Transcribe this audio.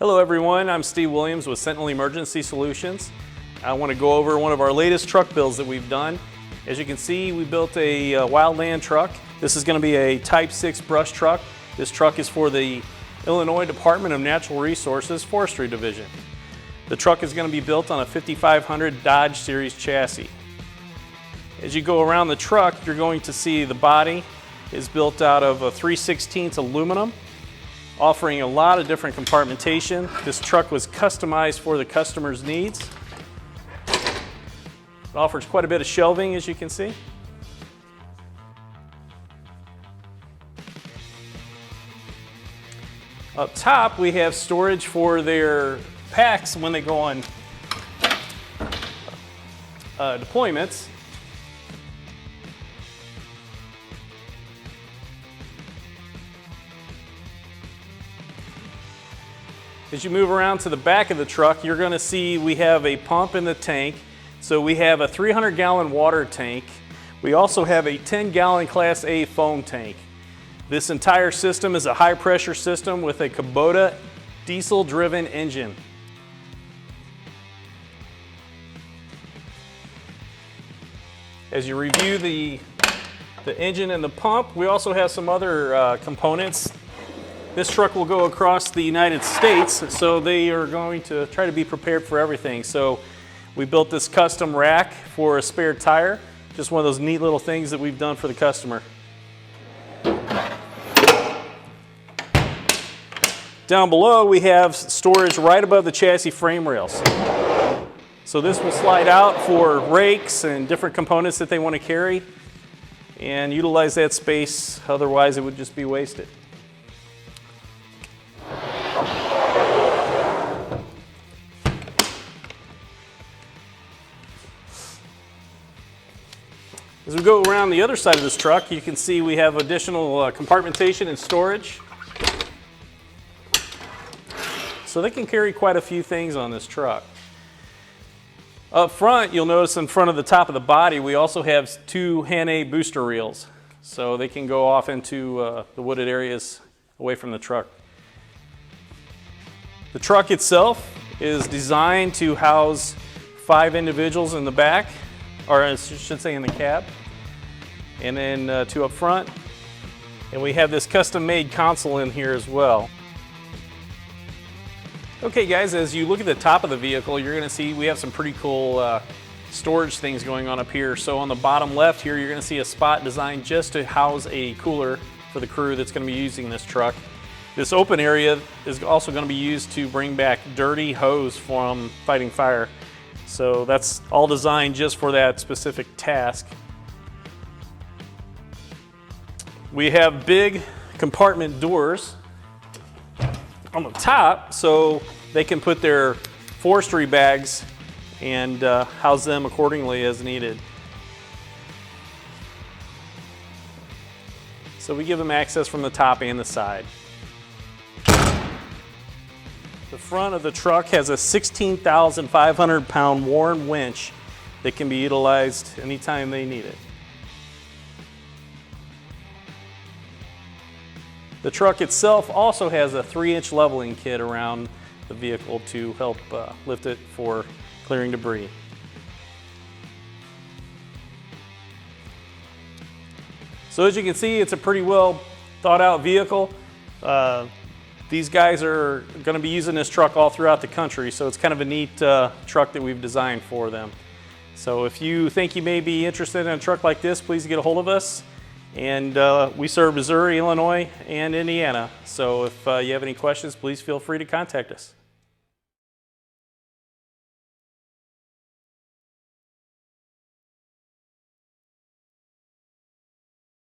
Hello everyone, I'm Steve Williams with Sentinel Emergency Solutions. I want to go over one of our latest truck builds that we've done. As you can see, we built a wildland truck. This is going to be a Type 6 brush truck. This truck is for the Illinois Department of Natural Resources Forestry Division. The truck is going to be built on a 5500 Dodge Series chassis. As you go around the truck, you're going to see the body is built out of a 3/16 aluminum, offering a lot of different compartmentation. This truck was customized for the customer's needs. It offers quite a bit of shelving, as you can see. Up top, we have storage for their packs when they go on deployments. As you move around to the back of the truck, you're going to see we have a pump in the tank. So we have a 300-gallon water tank. We also have a 10-gallon Class A foam tank. This entire system is a high-pressure system with a Kubota diesel-driven engine. As you review the engine and the pump, we also have some other components. This truck will go across the United States, so they are going to try to be prepared for everything. So we built this custom rack for a spare tire, just one of those neat little things that we've done for the customer. Down below, we have storage right above the chassis frame rails. So this will slide out for rakes and different components that they want to carry and utilize that space, otherwise it would just be wasted. As we go around the other side of this truck, you can see we have additional compartmentation and storage. So they can carry quite a few things on this truck. Up front, you'll notice in front of the top of the body, we also have two Han-A booster reels. So they can go off into the wooded areas away from the truck. The truck itself is designed to house 5 individuals in the back, or I should say in the cab, and then 2 up front. And we have this custom-made console in here as well. Okay guys, as you look at the top of the vehicle, you're gonna see we have some pretty cool storage things going on up here. So on the bottom left here, you're gonna see a spot designed just to house a cooler for the crew that's gonna be using this truck. This open area is also gonna be used to bring back dirty hose from fighting fire. So that's all designed just for that specific task. We have big compartment doors on the top so they can put their forestry bags and house them accordingly as needed. So we give them access from the top and the side. The front of the truck has a 16,500 pound Warren winch that can be utilized anytime they need it. The truck itself also has a 3-inch leveling kit around the vehicle to help lift it for clearing debris. So as you can see, it's a pretty well thought out vehicle. These guys are going to be using this truck all throughout the country, so it's kind of a neat truck that we've designed for them. So if you think you may be interested in a truck like this, please get a hold of us. And we serve Missouri, Illinois, and Indiana. So if you have any questions, please feel free to contact us.